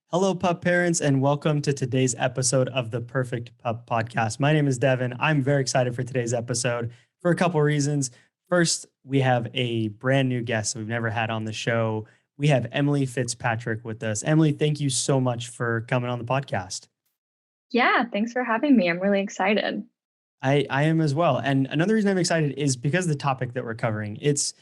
Hello, pup parents, and welcome to today's episode of the Perfect Pup Podcast. My name is Devin. I'm very excited for today's episode for a couple of reasons. First, we have a brand new guest that we've never had on the show. We have Emily Fitzpatrick with us. Emily, thank you so much for coming on the podcast. Yeah, thanks for having me. I'm really excited. I am as well. And another reason I'm excited is because of the topic that we're covering. It's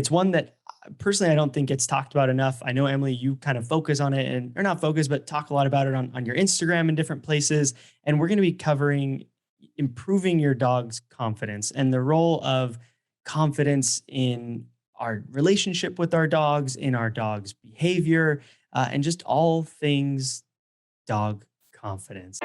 one that personally I don't think gets talked about enough. I know Emily, you kind of focus on it and or not focus, but talk a lot about it on your Instagram and different places. And we're going to be covering improving your dog's confidence and the role of confidence in our relationship with our dogs, in our dog's behavior, and just all things dog confidence.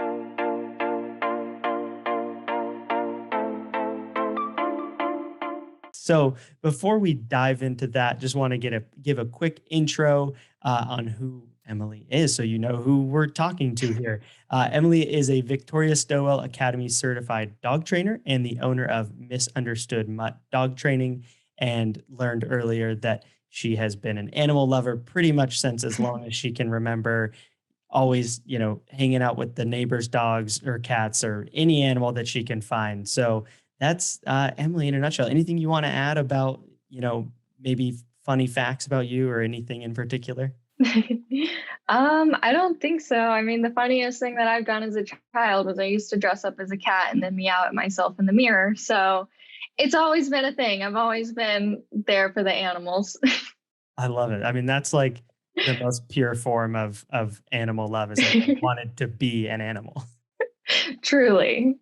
So before we dive into that, just want to give a quick intro on who Emily is, so you know who we're talking to here. Emily is a Victoria Stilwell Academy certified dog trainer and the owner of Misunderstood Mutt Dog Training, and learned earlier that she has been an animal lover pretty much since as long as she can remember. Always, hanging out with the neighbors' dogs or cats or any animal that she can find. So that's Emily in a nutshell. Anything you want to add about, maybe funny facts about you or anything in particular? I don't think so. I mean, the funniest thing that I've done as a child was I used to dress up as a cat and then meow at myself in the mirror. So it's always been a thing. I've always been there for the animals. I love it. I mean, that's like the most pure form of animal love is like I wanted to be an animal. Truly.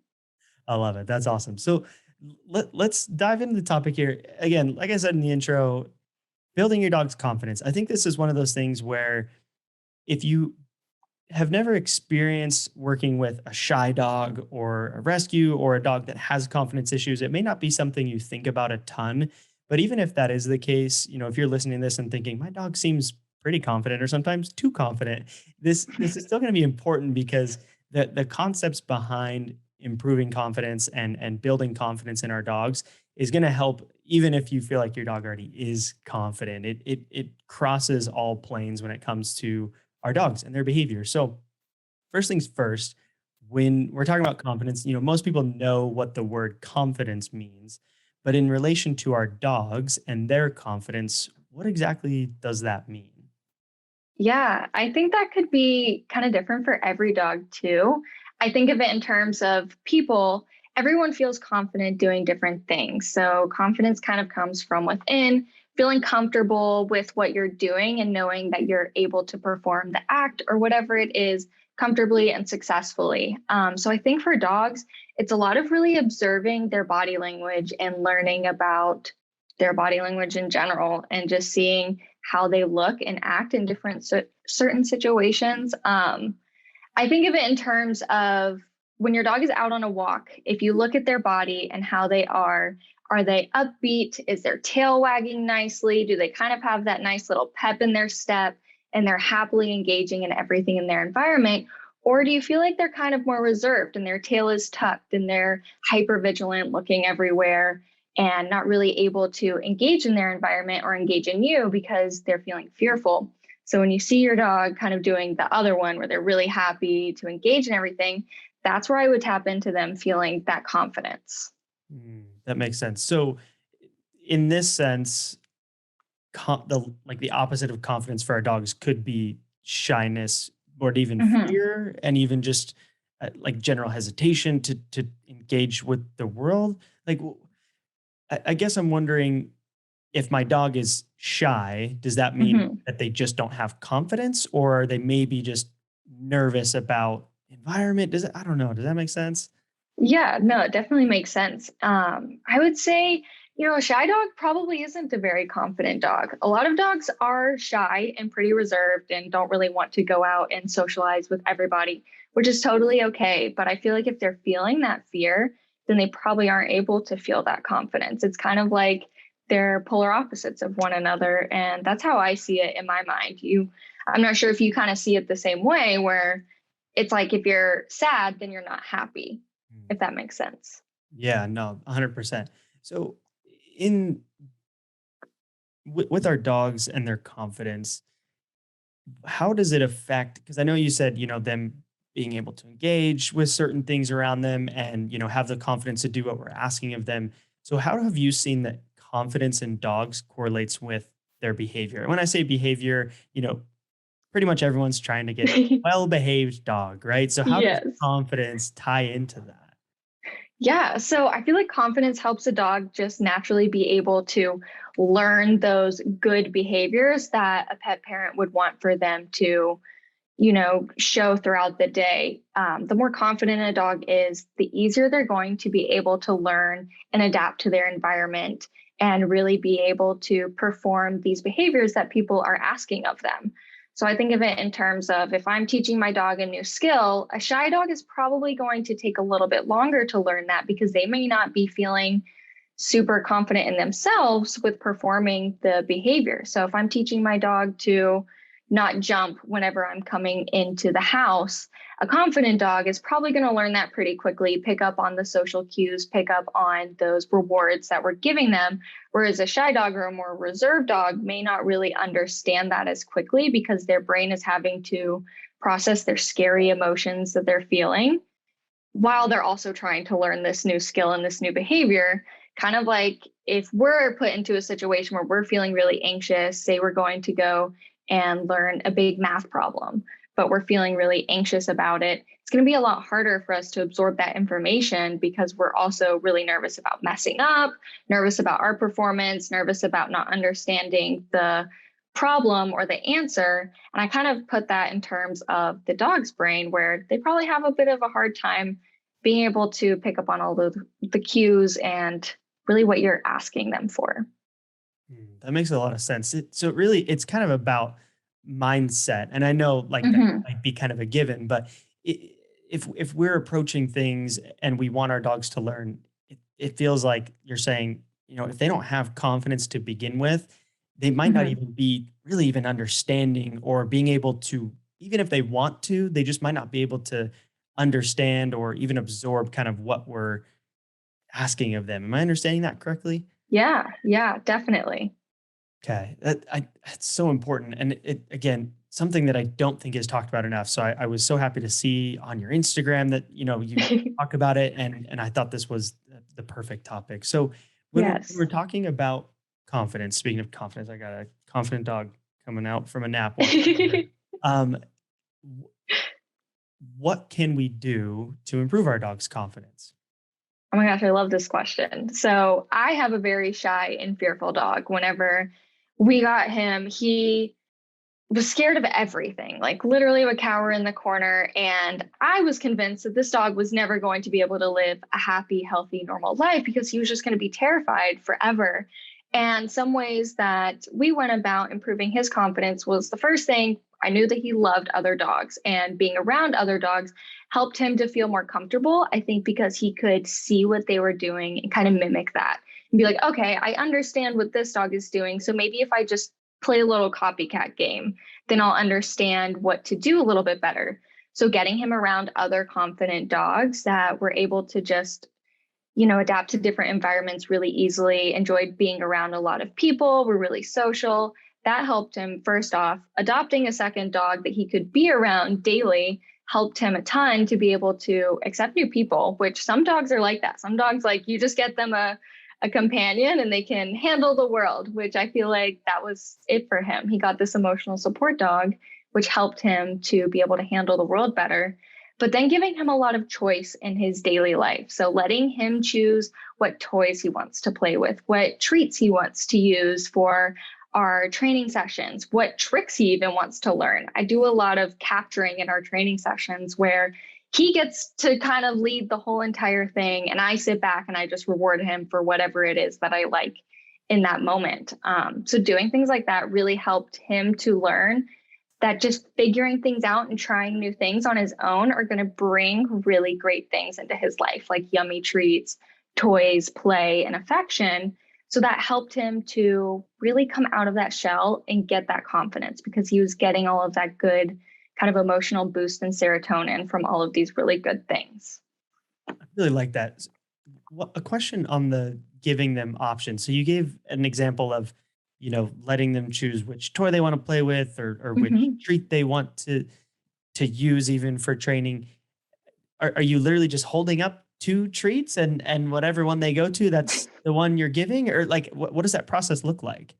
I love it. That's awesome. So let's dive into the topic here. Again, like I said in the intro, building your dog's confidence. I think this is one of those things where if you have never experienced working with a shy dog or a rescue or a dog that has confidence issues, it may not be something you think about a ton. But even if that is the case, if you're listening to this and thinking, my dog seems pretty confident or sometimes too confident, this is still going to be important because the concepts behind improving confidence and building confidence in our dogs is going to help even if you feel like your dog already is confident. It crosses all planes when it comes to our dogs and their behavior. So, first things first, when we're talking about confidence, most people know what the word confidence means, but in relation to our dogs and their confidence, what exactly does that mean? Yeah, I think that could be kind of different for every dog too. I think of it in terms of people, everyone feels confident doing different things. So confidence kind of comes from within, feeling comfortable with what you're doing and knowing that you're able to perform the act or whatever it is comfortably and successfully. So I think for dogs, it's a lot of really observing their body language and learning about their body language in general and just seeing how they look and act in different certain situations. I think of it in terms of when your dog is out on a walk, if you look at their body and how they are they upbeat? Is their tail wagging nicely? Do they kind of have that nice little pep in their step and they're happily engaging in everything in their environment? Or do you feel like they're kind of more reserved and their tail is tucked and they're hyper vigilant, looking everywhere and not really able to engage in their environment or engage in you because they're feeling fearful? So when you see your dog kind of doing the other one where they're really happy to engage in everything, that's where I would tap into them feeling that confidence. That makes sense. So, in this sense, the opposite of confidence for our dogs could be shyness or even Mhm. fear, and even just like general hesitation to engage with the world. Like, I guess I'm wondering if my dog is shy, does that mean Mhm. that they just don't have confidence, or are they maybe just nervous about environment? I don't know. Does that make sense? Yeah, no, it definitely makes sense. I would say, a shy dog probably isn't a very confident dog. A lot of dogs are shy and pretty reserved and don't really want to go out and socialize with everybody, which is totally okay. But I feel like if they're feeling that fear, then they probably aren't able to feel that confidence. It's kind of like they're polar opposites of one another. And that's how I see it in my mind. I'm not sure if you kind of see it the same way, where it's like if you're sad, then you're not happy, Mm. if that makes sense. Yeah, no, 100%. So, in with our dogs and their confidence, how does it affect, because I know you said, them being able to engage with certain things around them and, have the confidence to do what we're asking of them. So how have you seen that confidence in dogs correlates with their behavior? And when I say behavior, pretty much everyone's trying to get a well-behaved dog, right? So how does Yes. confidence tie into that? Yeah, so I feel like confidence helps a dog just naturally be able to learn those good behaviors that a pet parent would want for them to, show throughout the day. The more confident a dog is, the easier they're going to be able to learn and adapt to their environment and really be able to perform these behaviors that people are asking of them. So I think of it in terms of if I'm teaching my dog a new skill, a shy dog is probably going to take a little bit longer to learn that because they may not be feeling super confident in themselves with performing the behavior. So if I'm teaching my dog to not jump whenever I'm coming into the house, a confident dog is probably going to learn that pretty quickly, pick up on the social cues, pick up on those rewards that we're giving them. Whereas a shy dog or a more reserved dog may not really understand that as quickly because their brain is having to process their scary emotions that they're feeling while they're also trying to learn this new skill and this new behavior. Kind of like if we're put into a situation where we're feeling really anxious, say we're going to go and learn a big math problem, but we're feeling really anxious about it, it's going to be a lot harder for us to absorb that information because we're also really nervous about messing up, nervous about our performance, nervous about not understanding the problem or the answer. And I kind of put that in terms of the dog's brain, where they probably have a bit of a hard time being able to pick up on all the cues and really what you're asking them for. That makes a lot of sense. So really, it's kind of about mindset, and I know like that Hmm. might be kind of a given, but if we're approaching things and we want our dogs to learn, it feels like you're saying, if they don't have confidence to begin with, they might not Hmm. even be really even understanding or being able to, even if they want to, they just might not be able to understand or even absorb kind of what we're asking of them. Am I understanding that correctly? Yeah, yeah, definitely. Okay, that's so important, and it again something that I don't think is talked about enough. So I was so happy to see on your Instagram that you talk about it, and I thought this was the perfect topic. So when we're Yes. talking about confidence, speaking of confidence, I got a confident dog coming out from a nap walking here. Um, wh- what can we do to improve our dog's confidence? Oh my gosh, I love this question. So I have a very shy and fearful dog. Whenever we got him, he was scared of everything, like literally would cower in the corner. And I was convinced that this dog was never going to be able to live a happy, healthy, normal life because he was just going to be terrified forever. And some ways that we went about improving his confidence was the first thing, I knew that he loved other dogs, and being around other dogs helped him to feel more comfortable. I think because he could see what they were doing and kind of mimic that and be like, okay, I understand what this dog is doing. So maybe if I just play a little copycat game, then I'll understand what to do a little bit better. So getting him around other confident dogs that were able to just, adapt to different environments really easily, enjoyed being around a lot of people, were really social. That helped him, first off. Adopting a second dog that he could be around daily helped him a ton to be able to accept new people, which some dogs are like that. Some dogs, like, you just get them a companion and they can handle the world, which I feel like that was it for him. He got this emotional support dog, which helped him to be able to handle the world better, but then giving him a lot of choice in his daily life. So letting him choose what toys he wants to play with, what treats he wants to use for our training sessions, what tricks he even wants to learn. I do a lot of capturing in our training sessions where he gets to kind of lead the whole entire thing. And I sit back and I just reward him for whatever it is that I like in that moment. So doing things like that really helped him to learn that just figuring things out and trying new things on his own are going to bring really great things into his life, like yummy treats, toys, play, and affection. So that helped him to really come out of that shell and get that confidence because he was getting all of that good kind of emotional boost and serotonin from all of these really good things. I really like that. A question on the giving them options. So you gave an example of letting them choose which toy they want to play with, or which Hmm. treat they want to use even for training. Are you literally just holding up 2 treats, and whatever one they go to, that's the one you're giving? Or like, what does that process look like?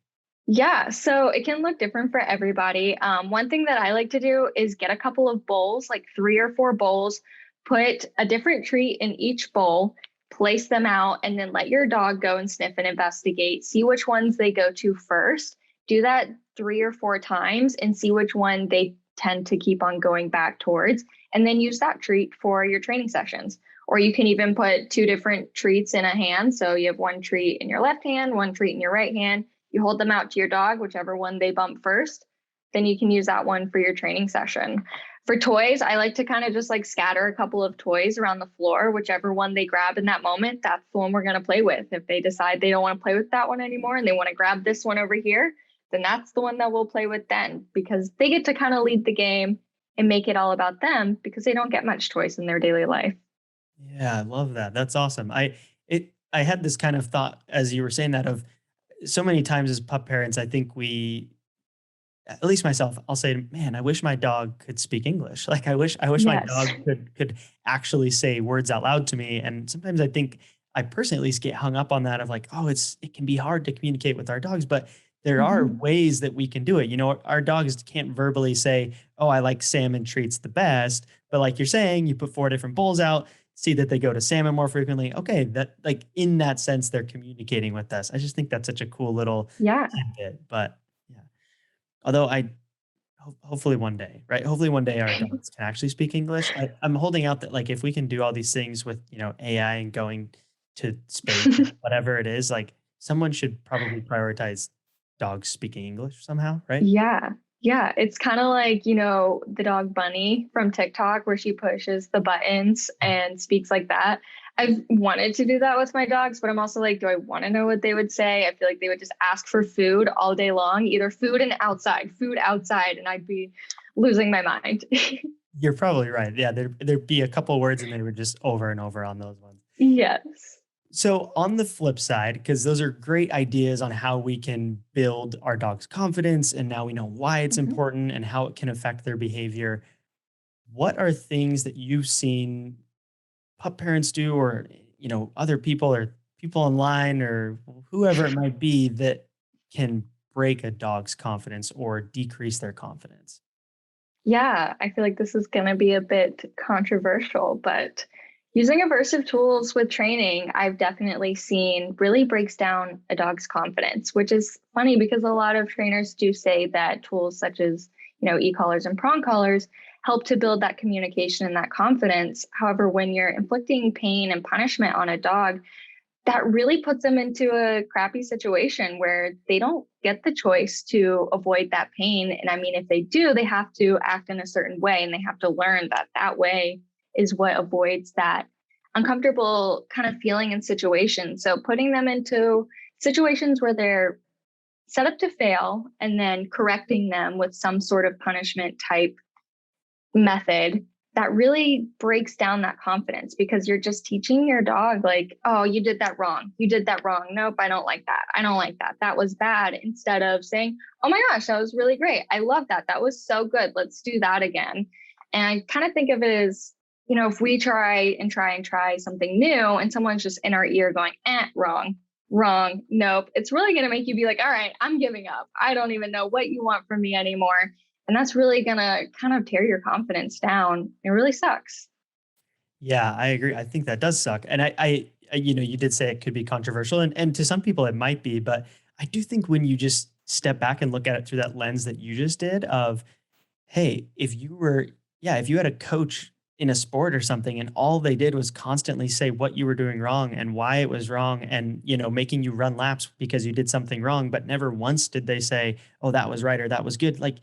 Yeah, so it can look different for everybody. One thing that I like to do is get a couple of bowls, like 3 or 4 bowls, put a different treat in each bowl, place them out, and then let your dog go and sniff and investigate. See which ones they go to first. Do that 3 or 4 times and see which one they tend to keep on going back towards, and then use that treat for your training sessions. Or you can even put 2 different treats in a hand. So you have one treat in your left hand, one treat in your right hand. You hold them out to your dog, whichever one they bump first, then you can use that one for your training session. For toys, I like to kind of just like scatter a couple of toys around the floor, whichever one they grab in that moment, that's the one we're going to play with. If they decide they don't want to play with that one anymore and they want to grab this one over here, then that's the one that we'll play with then, because they get to kind of lead the game and make it all about them because they don't get much choice in their daily life. Yeah, I love that. That's awesome. I had this kind of thought as you were saying that, of so many times as pup parents, I think at least myself, I'll say, man, I wish my dog could speak English. Like, I wish my Yes. dog could actually say words out loud to me. And sometimes I think I personally at least get hung up on that, of like, oh, it can be hard to communicate with our dogs, but there are Mhm. ways that we can do it. Our dogs can't verbally say, oh, I like salmon treats the best. But like you're saying, you put 4 different bowls out, see that they go to salmon more frequently. Okay, that, like, in that sense, they're communicating with us. I just think that's such a cool little Yeah. tidbit. But yeah. Although hopefully one day, right? Hopefully one day our dogs can actually speak English. I'm holding out that, like, if we can do all these things with, AI and going to space, whatever it is, like, someone should probably prioritize dogs speaking English somehow, right? Yeah. Yeah. It's kind of like, the dog Bunny from TikTok where she pushes the buttons and speaks like that. I've wanted to do that with my dogs, but I'm also like, do I want to know what they would say? I feel like they would just ask for food all day long, either food outside, and I'd be losing my mind. You're probably right. Yeah, there'd be a couple words and they were just over and over on those ones. Yes. So on the flip side, because those are great ideas on how we can build our dog's confidence, and now we know why it's Mhm. important and how it can affect their behavior. What are things that you've seen pup parents do, or other people, or people online, or whoever it might be, that can break a dog's confidence or decrease their confidence? Yeah, I feel like this is going to be a bit controversial, but using aversive tools with training, I've definitely seen really breaks down a dog's confidence, which is funny because a lot of trainers do say that tools such as, e-collars and prong collars help to build that communication and that confidence. However, when you're inflicting pain and punishment on a dog, that really puts them into a crappy situation where they don't get the choice to avoid that pain. And I mean, if they do, they have to act in a certain way and they have to learn that that way is what avoids that uncomfortable kind of feeling and situation. So putting them into situations where they're set up to fail and then correcting them with some sort of punishment type method, that really breaks down that confidence because you're just teaching your dog, like, oh, you did that wrong. You did that wrong. Nope, I don't like that. I don't like that. That was bad. Instead of saying, oh my gosh, that was really great. I love that. That was so good. Let's do that again. And I kind of think of it as, if we try something new and someone's just in our ear going, wrong, wrong, nope, it's really going to make you be like, all right, I'm giving up. I don't even know what you want from me anymore. And that's really going to kind of tear your confidence down. It really sucks. Yeah, I agree. I think that does suck. And you did say it could be controversial, and to some people it might be, but I do think when you just step back and look at it through that lens that you just did, of, hey, if you had a coach in a sport or something, and all they did was constantly say what you were doing wrong and why it was wrong, and, making you run laps because you did something wrong, but never once did they say, oh, that was right or that was good. Like,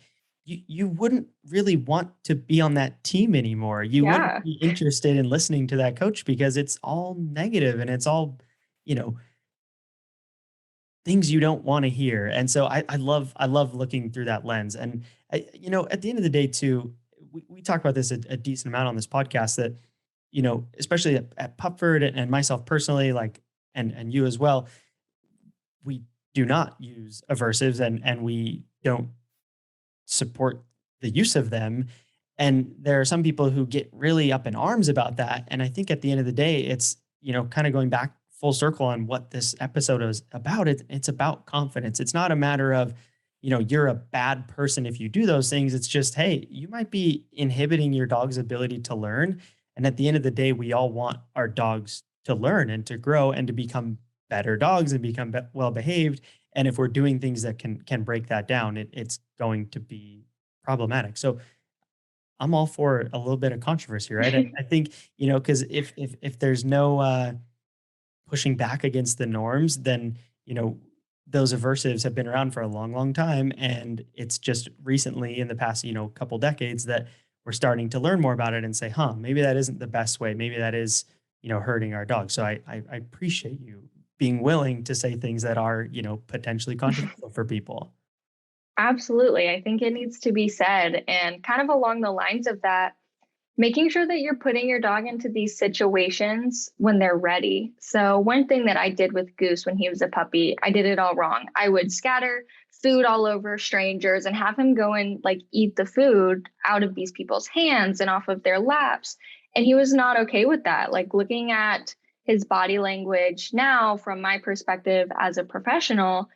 you wouldn't really want to be on that team anymore. You wouldn't Yeah. be interested in listening to that coach because it's all negative and it's all, you know, things you don't want to hear. And so I love looking through that lens. And at the end of the day too, we talk about this a decent amount on this podcast, that, especially at Pupford, and myself personally, like, and you as well, we do not use aversives and we don't support the use of them. And there are some people who get really up in arms about that. And I think at the end of the day, it's, kind of going back full circle on what this episode is about. It's about confidence. It's not a matter of, you're a bad person if you do those things. It's just, hey, you might be inhibiting your dog's ability to learn. And at the end of the day, we all want our dogs to learn and to grow and to become better dogs and become well behaved. And if we're doing things that can break that down, it's going to be problematic. So I'm all for a little bit of controversy, right? I think, because if there's no pushing back against the norms, then those aversives have been around for a long, long time, and it's just recently in the past couple decades that we're starting to learn more about it and say, huh, maybe that isn't the best way. Maybe that is hurting our dog. So I appreciate you being willing to say things that are potentially controversial for people. Absolutely. I think it needs to be said. And kind of along the lines of that, making sure that you're putting your dog into these situations when they're ready. So, one thing that I did with Goose when he was a puppy, I did it all wrong. I would scatter food all over strangers and have him go and like eat the food out of these people's hands and off of their laps. And he was not okay with that. Like, looking at his body language now from my perspective as a professional,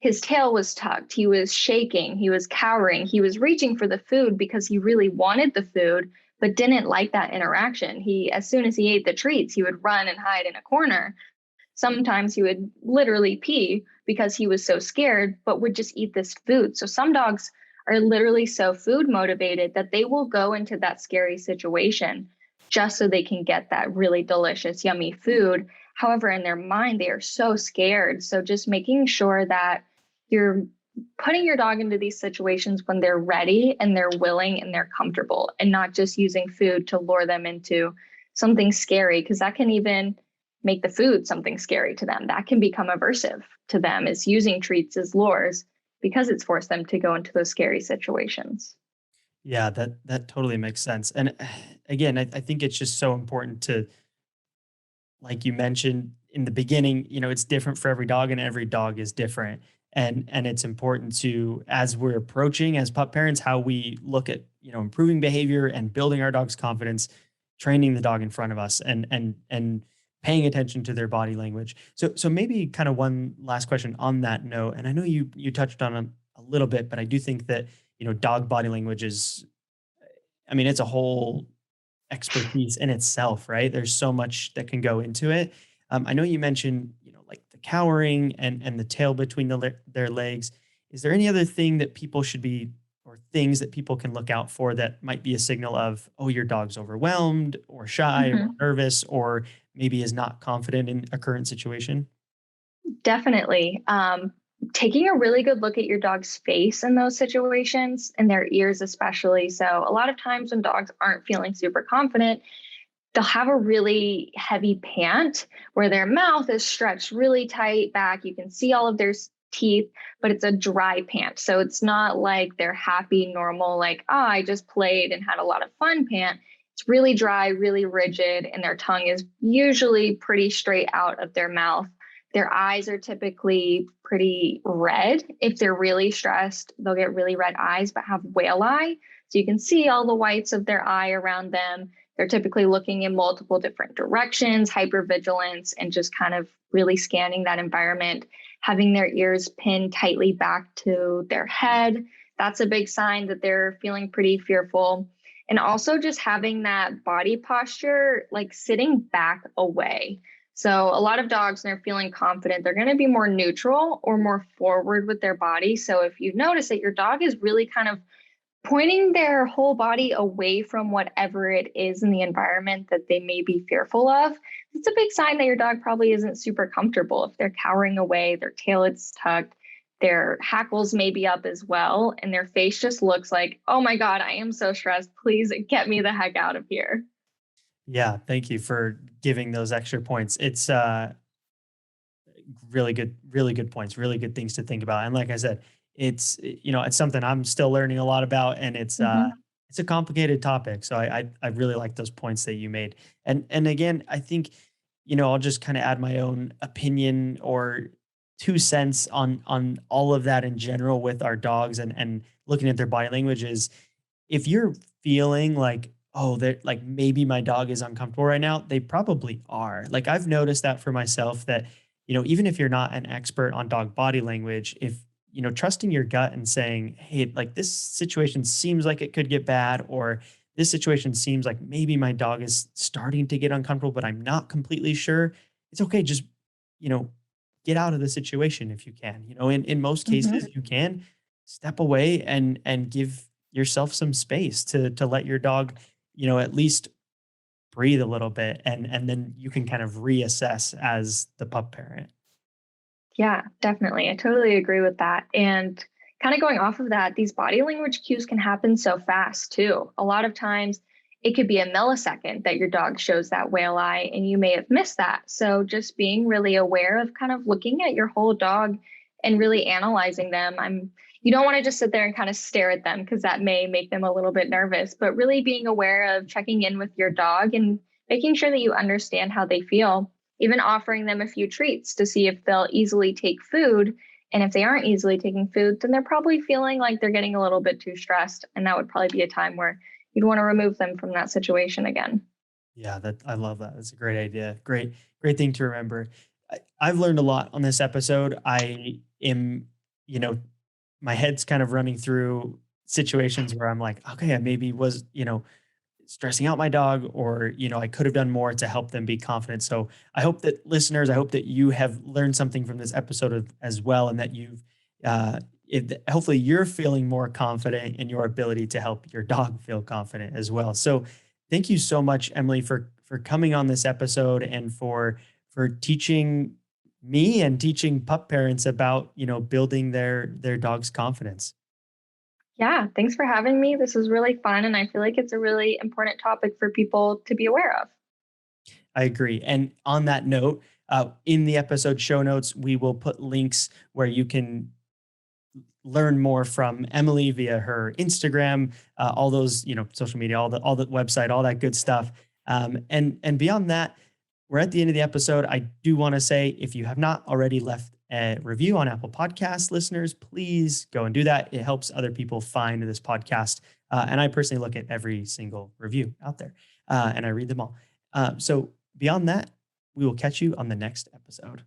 his tail was tucked. He was shaking. He was cowering. He was reaching for the food because he really wanted the food, but didn't like that interaction. As soon as he ate the treats, he would run and hide in a corner. Sometimes he would literally pee because he was so scared, but would just eat this food. So some dogs are literally so food motivated that they will go into that scary situation just so they can get that really delicious, yummy food. However, in their mind, they are so scared. So just making sure that you're putting your dog into these situations when they're ready and they're willing and they're comfortable, and not just using food to lure them into something scary, because that can even make the food something scary to them. That can become aversive to them, is using treats as lures because it's forced them to go into those scary situations. Yeah, that totally makes sense. And again, I think it's just so important to, like you mentioned in the beginning, it's different for every dog and every dog is different. And it's important to, as we're approaching as pup parents, how we look at, improving behavior and building our dog's confidence, training the dog in front of us and paying attention to their body language. So maybe kind of one last question on that note. And I know you touched on a little bit, but I do think that, dog body language is, I mean, it's a whole expertise in itself, right? There's so much that can go into it. I know you mentioned, like the cowering and the tail between their legs. Is there any other thing that people should be, or things that people can look out for that might be a signal of, oh, your dog's overwhelmed or shy or Mhm. nervous, or maybe is not confident in a current situation? Definitely. Taking a really good look at your dog's face in those situations, and their ears especially. So, a lot of times when dogs aren't feeling super confident, they'll have a really heavy pant where their mouth is stretched really tight back. You can see all of their teeth, but it's a dry pant. So it's not like their happy, normal, like, oh, I just played and had a lot of fun pant. It's really dry, really rigid, and their tongue is usually pretty straight out of their mouth. Their eyes are typically pretty red. If they're really stressed, they'll get really red eyes, but have whale eye. So you can see all the whites of their eye around them. They're typically looking in multiple different directions, hypervigilance, and just kind of really scanning that environment, having their ears pinned tightly back to their head. That's a big sign that they're feeling pretty fearful. And also just having that body posture, like sitting back away. So a lot of dogs, when they're feeling confident, they're going to be more neutral or more forward with their body. So if you notice that your dog is really kind of pointing their whole body away from whatever it is in the environment that they may be fearful of, it's a big sign that your dog probably isn't super comfortable. If they're cowering away, their tail is tucked, their hackles may be up as well, and their face just looks like, oh my God, I am so stressed. Please get me the heck out of here. Yeah, thank you for giving those extra points. It's really good points, really good things to think about. And like I said, it's something I'm still learning a lot about, and Mhm. it's a complicated topic. So I really like those points that you made. And again, I think, I'll just kind of add my own opinion or 2 cents on all of that in general with our dogs and looking at their body language is if you're feeling like, oh, that like maybe my dog is uncomfortable right now, they probably are. Like I've noticed that for myself that, even if you're not an expert on dog body language, if, trusting your gut and saying, hey, like this situation seems like it could get bad, or this situation seems like maybe my dog is starting to get uncomfortable, but I'm not completely sure. It's okay. Just, you know, get out of the situation if you can. In most cases, Mhm. you can step away and give yourself some space to let your dog, at least breathe a little bit, and then you can kind of reassess as the pup parent. Yeah, definitely. I totally agree with that. And kind of going off of that, these body language cues can happen so fast too. A lot of times it could be a millisecond that your dog shows that whale eye and you may have missed that. So just being really aware of kind of looking at your whole dog and really analyzing them. You don't want to just sit there and kind of stare at them because that may make them a little bit nervous, but really being aware of checking in with your dog and making sure that you understand how they feel, even offering them a few treats to see if they'll easily take food. And if they aren't easily taking food, then they're probably feeling like they're getting a little bit too stressed. And that would probably be a time where you'd want to remove them from that situation again. Yeah, that I love that. That's a great idea. Great thing to remember. I've learned a lot on this episode. I am, you know, my head's kind of running through situations where I'm like, okay, I maybe was, stressing out my dog, or I could have done more to help them be confident. So I hope that listeners, I hope that you have learned something from this episode as well, and that you've hopefully you're feeling more confident in your ability to help your dog feel confident as well. So thank you so much, Emily, for coming on this episode, and for teaching me and teaching pup parents about building their dog's confidence. Yeah, thanks for having me. This was really fun. And I feel like it's a really important topic for people to be aware of. I agree. And on that note, in the episode show notes, we will put links where you can learn more from Emily via her Instagram, all those social media, all the website, all that good stuff. And beyond that, we're at the end of the episode. I do want to say, if you have not already left a review on Apple Podcast, listeners, please go and do that. It helps other people find this podcast. And I personally look at every single review out there, and I read them all. So beyond that, we will catch you on the next episode.